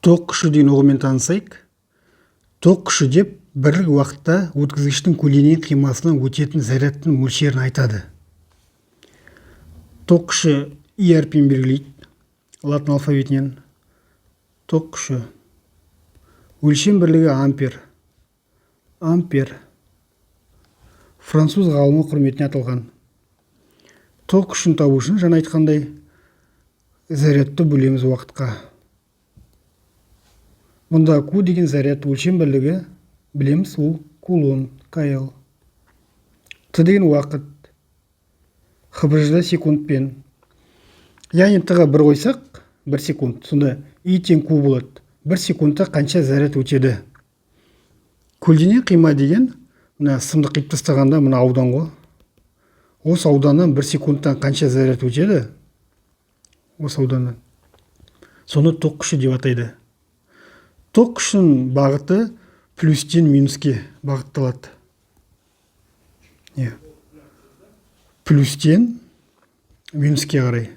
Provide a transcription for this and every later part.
Тоқ күші деген ұғыммен танысайық. Тоқ күші деп бірлік уақытта өткізгіштің көлденең қимасынан өтетін зарядтың мөлшерін айтады. Тоқ күші И әрпімен белгілейді латын алфавитінен. Тоқ күші өлшем бірлігі ампер. Ампер француз ғалымы құрметіне аталған. Тоқ күшін табу үшін жаңа айтқандай зарядты бөлеміз уақытқа. Мұнда Q деген заряд өлшем бірлігі білеміз, ол кулон, кайл. Т деген уақыт, хбж секундпен. Яғни Т-ға 1 қойсақ, 1 секунд. Сонда И тең Q болады. 1 секундта қанша заряд өтеді. Көлденең қима деген, мына сымды қиып тастағанда мына аудан ғой. Осы ауданнан 1 секундтан қанша заряд өтеді? Осы ауданнан. Соны тоқ күші деп атайды. Тоқ күшінің бағыты плюстен минуске бағытталады. Плюстен минуске қарай.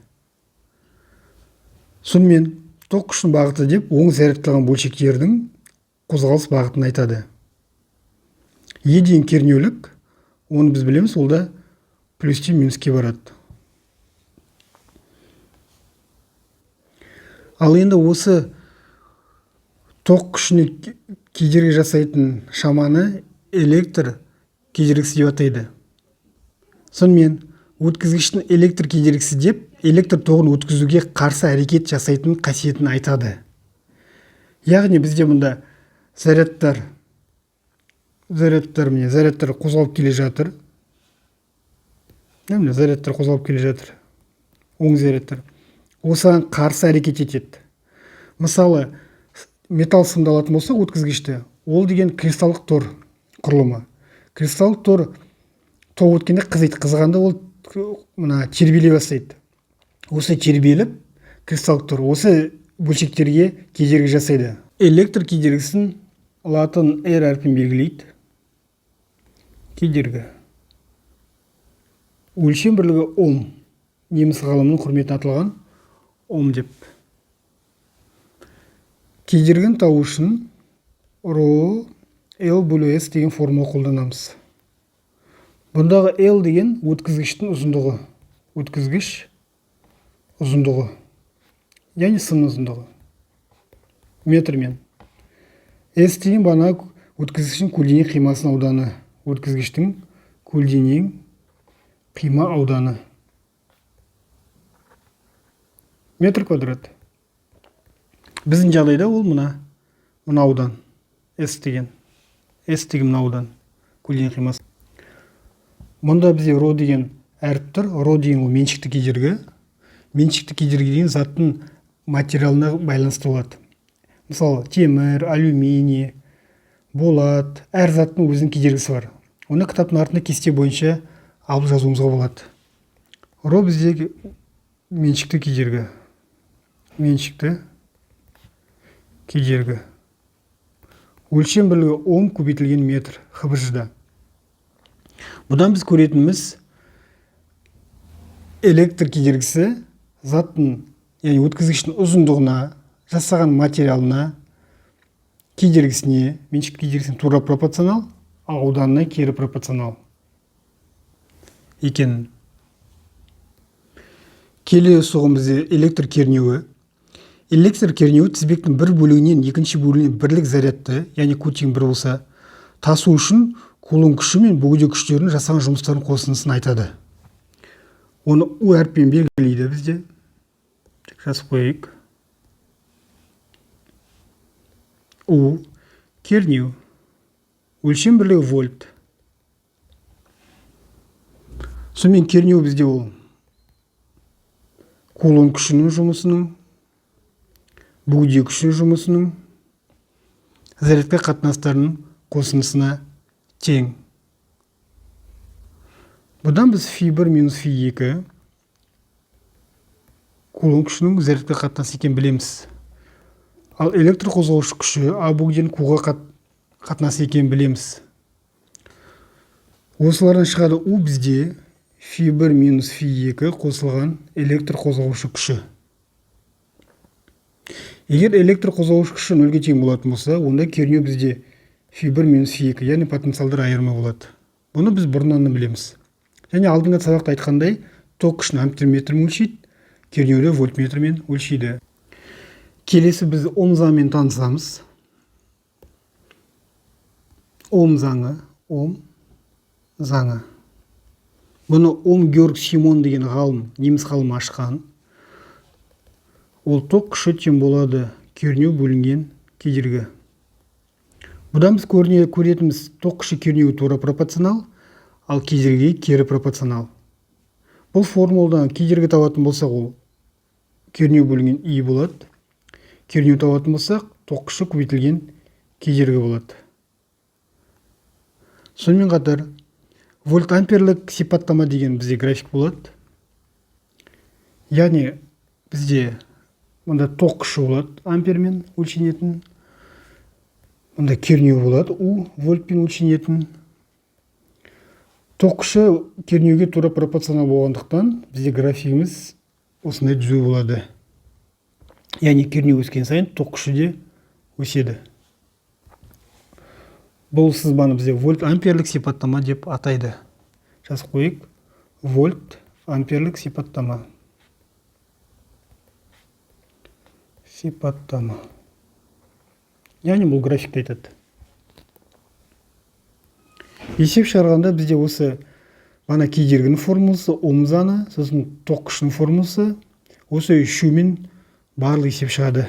Сонымен тоқ күшінің бағыты деп оң зарядталған бөлшектердің қозғалыс бағытын айтады. Е деген кернеулік, оны біз білеміз, ол да плюстен минуске барады. Ал енді осы тоқ күшіне кедергі жасайтын шаманы электр кедергісі деп атайды. Сонымен өткізгіштің электр кедергісі деп электр тоғын өткізуге қарсы әрекет жасайтын қасиетін айтады. Яғни бізде мұнда зарядтар қозғалып келе жатыр. Зарядтар қозғалып келе жатыр. Оң зарядтар. Осыған қарсы әрекет етеді. Мысалы, металл сымды алатын болса өткізгішті, ол деген кристаллық тор құрылымы. Кристаллық тор тоқ өткенде қызиды, қызғанда ол тербеле бастайды. Осы тербеліп, кристаллық тор осы бөлшектерге кедергі жасайды. Электр кедергісін латын R әрпімен белгілейді. Кедергі. Өлшем бірлігі Ом. Неміс ғалымның құрметіне аталған Ом деп. Кедергіні табу үшін ρ L бөлу S деген формула қолданамыз. Бұндағы L деген өткізгіштің ұзындығы. Өткізгіш ұзындығы. Яғни сымның ұзындығы. Метрмен. S деген бана өткізгіштің көлденең қимасының ауданы. Өткізгіштің көлденең қима ауданы. Метр квадрат. Біздің жағдайда ол мұна аудан. S деген мұна аудан. Көлденең қимасы. Мұнда бізде ρ деген әріп тұр. ρ деген ол меншікті кедергі. Меншікті кедергі деген заттың материалына байланысты болады. Мысалы, темір, алюминий, болат, әр заттың өзінің кедергісі бар. Оны кітаптың артында кесте бойынша алып жазуымызға болады. ρ бізде меншікті кедергі. Меншікті кедергі. Өлшем бірлігі Ом көбейтілген метр хбж-да. Бұдан біз көретініміз электр кедергісі заттың, яғни өткізгіштің ұзындығына, жасаған материалына, кедергісіне, меншік кедергісіне тура пропорционал, ауданына кері пропорционал екен. Келесі ұғым бізде электр кернеуі. Электр кернеуі тізбектің бір бөлігінен екінші бөлігіне бірлік зарядты, яғни Q тең 1 болса, тасу үшін кулон күші мен бөгде күштерінің жасаған жұмыстарын қосындысын айтады. Оны U әрпімен белгілейді бізде. Жазып қойайық. U кернеу. Өлшем бірлігі вольт. Сонымен кернеу бізде ол кулон күшінің жұмысының, бөгде күшінің жұмысының, зарядқа қатынастарының қосындысына тең. Бұдан біз φ1 минус φ2 кулон күшінің зарядқа қатынасы екен білеміз. Ал электр қозғаушы күші А бөгден Q-ға қатынасы екен білеміз. Осылардан шығады U бізде φ1 минус φ2 қосылған электр қозғаушы күші. Егер электр қозғауыш күші нөлге тең болатын болса, онда кернеу бізде φ1 минус φ2, яғни потенциалдар айырма болады. Бұны біз бұрыннан білеміз. Және алдыңғы сабақта айтқандай, ток күшін амперметрмен өлшейді, кернеуді вольтметрмен өлшейді. Келесі біз Ом заңымен танысамыз. Ом заңы. Бұны Ом Георг Симон деген ғалым, неміс ғалым ашқан. Ол ток күші тең болады кернеу бөлінген кедергі. Бұдан біз көретініміз ток күші кернеуі тура пропорционал, ал кедергіге кері пропорционал. Бұл формуладан кедергі табатын болсақ, ол кернеу бөлінген И болады. Кернеу табатын болсақ, ток күші көбейтілген кедергі болады. Сонымен қатар, вольт-амперлік сипаттама деген бізде график болады. Яғни бізде мұнда ток күші болады, ампермен өлшенетін. Мұнда кернеу болады, У вольтпен өлшенетін. Ток күші кернеуге тура пропорционал болғандықтан бізде графигіміз осындай түзу болады. Яғни кернеу өскен сайын ток күші де өседі. Бұл сызбаны бізде вольт-амперлік сипаттама деп атайды. Жазып қойып, вольт-амперлік сипаттама. Яғни бұл графикті айтады. Есеп шығарғанда бізде осы бана кедергінің формуласы, Ом заңы, сосын ток күшінің формуласы, осы үшеумен барлық есеп шығады.